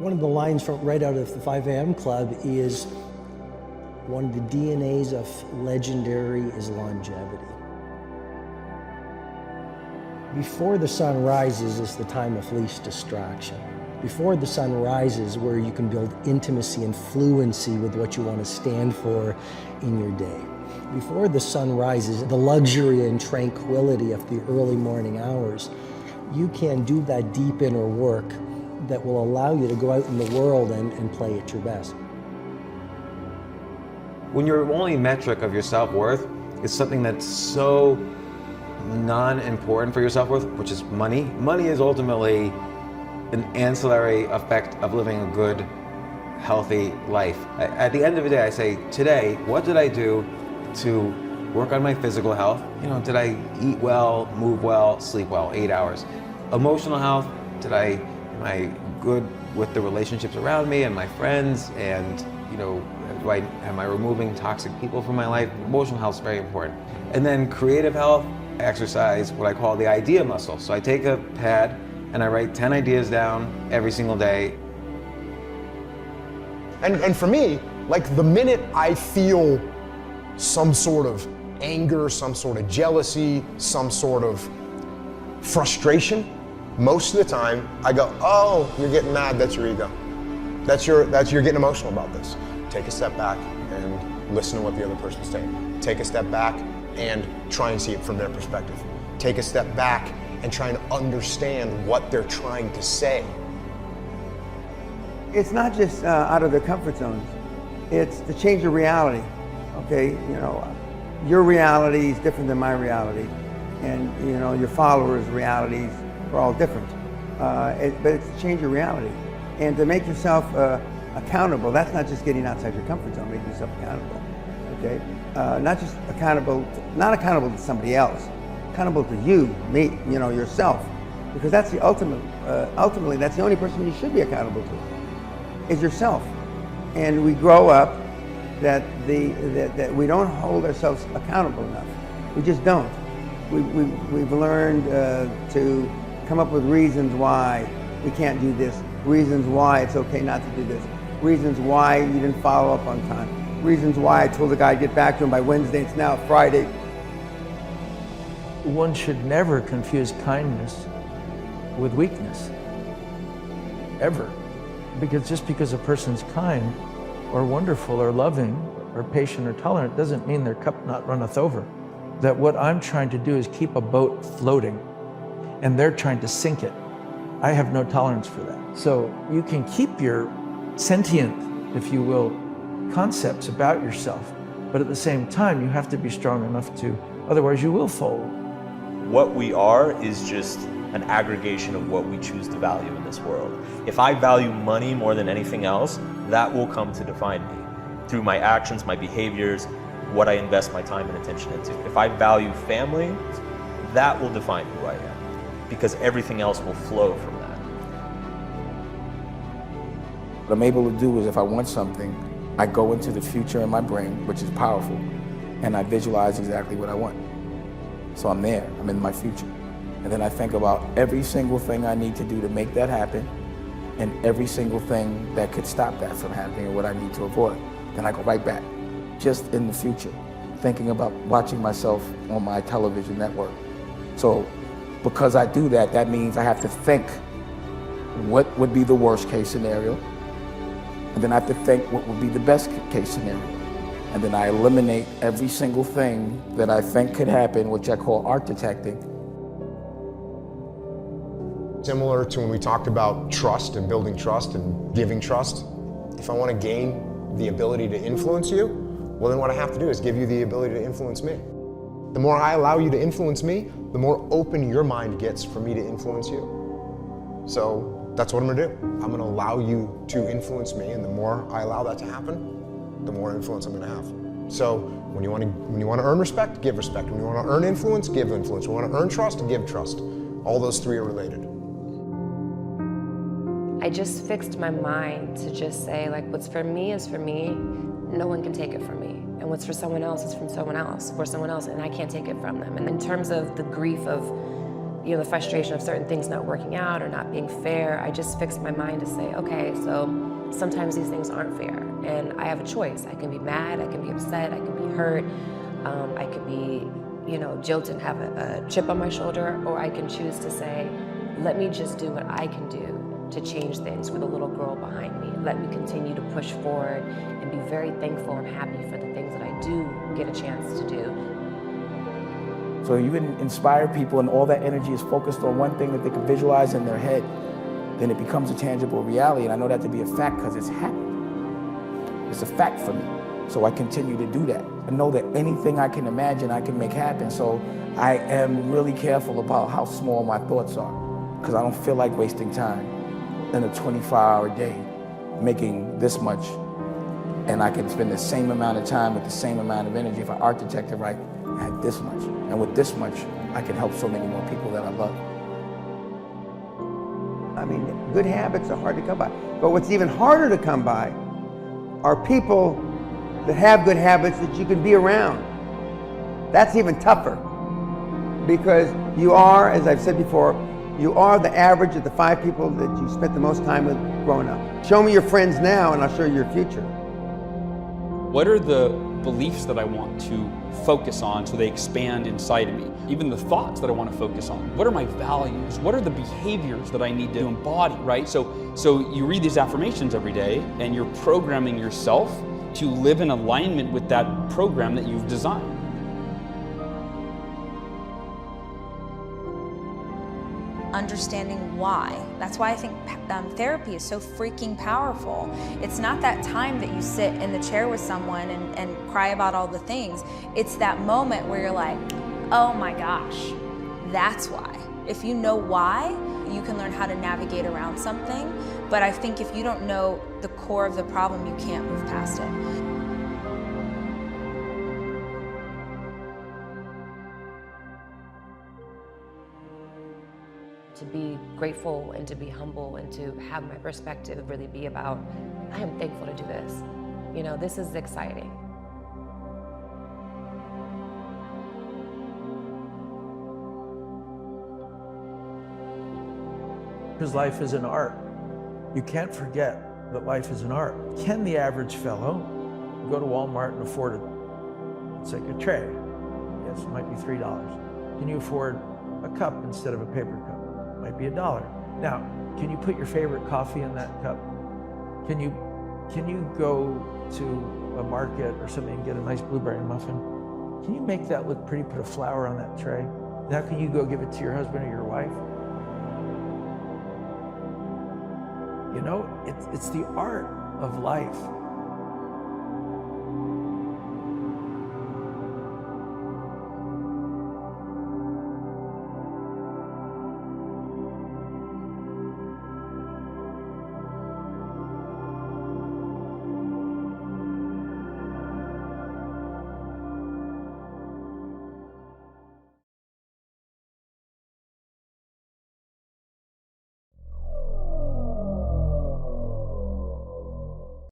One of the lines from right out of the 5 a.m. Club is, one of the DNAs of legendary is longevity. Before the sun rises is the time of least distraction. Before the sun rises, where you can build intimacy and fluency with what you want to stand for in your day. Before the sun rises, the luxury and tranquility of the early morning hours, you can do that deep inner work that will allow you to go out in the world and play at your best. When your only metric of your self-worth is something that's so non-important for your self-worth, which is money. Money is ultimately an ancillary effect of living a good, healthy life. At the end of the day, I say, today, what did I do to work on my physical health? You know, did I eat well, move well, sleep well, 8 hours? Emotional health, am I good with the relationships around me and my friends? And, you know, am I removing toxic people from my life? Emotional health is very important. And then creative health, I exercise what I call the idea muscle. So I take a pad and I write 10 ideas down every single day. And for me, like the minute I feel some sort of anger, some sort of jealousy, some sort of frustration, most of the time I go, oh, you're getting mad, that's your ego. You're getting emotional about this. Take a step back and listen to what the other person's saying. Take a step back and try and see it from their perspective. Take a step back and try and understand what they're trying to say. It's not just out of their comfort zones. It's to change your reality. Okay, you know, your reality is different than my reality, and you know your followers' realities are all different. But it's to change your reality and to make yourself accountable. That's not just getting outside your comfort zone, making yourself accountable. Okay, not just accountable, not accountable to somebody else, accountable to you, me, you know, yourself, because that's the ultimate. Ultimately, that's the only person you should be accountable to, is yourself. And we grow up that we don't hold ourselves accountable enough. We just don't. We've learned to come up with reasons why we can't do this, reasons why it's okay not to do this, reasons why you didn't follow up on time, reasons why I told the guy to get back to him by Wednesday, it's now Friday. One should never confuse kindness with weakness, ever. Because just because a person's kind or wonderful or loving or patient or tolerant doesn't mean their cup not runneth over. That what I'm trying to do is keep a boat floating and they're trying to sink it. I have no tolerance for that. So you can keep your sentient, if you will, concepts about yourself, but at the same time you have to be strong enough to, otherwise you will fold. What we are is just an aggregation of what we choose to value in this world. If I value money more than anything else, that will come to define me through my actions, my behaviors, what I invest my time and attention into. If I value family, that will define who I am, because everything else will flow from that. What I'm able to do is, if I want something, I go into the future in my brain, which is powerful, and I visualize exactly what I want. So I'm there, I'm in my future. And then I think about every single thing I need to do to make that happen, and every single thing that could stop that from happening and what I need to avoid. Then I go right back, just in the future, thinking about watching myself on my television network. So because I do that, that means I have to think what would be the worst case scenario, and then I have to think what would be the best case scenario. And then I eliminate every single thing that I think could happen, which I call art detecting. Similar to when we talked about trust and building trust and giving trust, if I want to gain the ability to influence you, well then what I have to do is give you the ability to influence me. The more I allow you to influence me, the more open your mind gets for me to influence you. So that's what I'm gonna do. I'm gonna allow you to influence me, and the more I allow that to happen, the more influence I'm gonna have. So when you want to earn respect, give respect. When you want to earn influence, give influence. When you want to earn trust, give trust. All those three are related. I just fixed my mind to just say, like, what's for me is for me. No one can take it from me. And what's for someone else is from someone else, for someone else, and I can't take it from them. And in terms of the grief of the frustration of certain things not working out or not being fair, I just fixed my mind to say, okay, so sometimes these things aren't fair, and I have a choice. I can be mad, I can be upset, I can be hurt, I could be, jilted and have a chip on my shoulder, or I can choose to say, let me just do what I can do to change things for the little girl behind me. Let me continue to push forward and be very thankful and happy for the things that I do get a chance to do. So you can inspire people and all that energy is focused on one thing that they can visualize in their head, then it becomes a tangible reality. And I know that to be a fact because it's happened. It's a fact for me. So I continue to do that. I know that anything I can imagine, I can make happen. So I am really careful about how small my thoughts are because I don't feel like wasting time in a 24-hour day making this much. And I can spend the same amount of time with the same amount of energy if I architect it right at this much. And with this much, I can help so many more people that I love. I mean, good habits are hard to come by. But what's even harder to come by are people that have good habits that you can be around. That's even tougher because you are, as I've said before, you are the average of the 5 people that you spent the most time with growing up. Show me your friends now and I'll show you your future. What are the beliefs that I want to focus on so they expand inside of me? Even the thoughts that I want to focus on. What are my values? What are the behaviors that I need to embody, right? So you read these affirmations every day and you're programming yourself to live in alignment with that program that you've designed. Understanding why. That's why I think therapy is so freaking powerful. It's not that time that you sit in the chair with someone and cry about all the things. It's that moment where you're like, oh my gosh, that's why. If you know why, you can learn how to navigate around something. But I think if you don't know the core of the problem, you can't move past it. To be grateful and to be humble and to have my perspective really be about, I am thankful to do this. This is exciting. Because life is an art. You can't forget that life is an art. Can the average fellow go to Walmart and afford it's like a tray? Yes, it might be $3. Can you afford a cup instead of a paper cup? Might be $1. Now, can you put your favorite coffee in that cup? Can you go to a market or something and get a nice blueberry muffin? Can you make that look pretty, put a flower on that tray? Now can you go give it to your husband or your wife? It's the art of life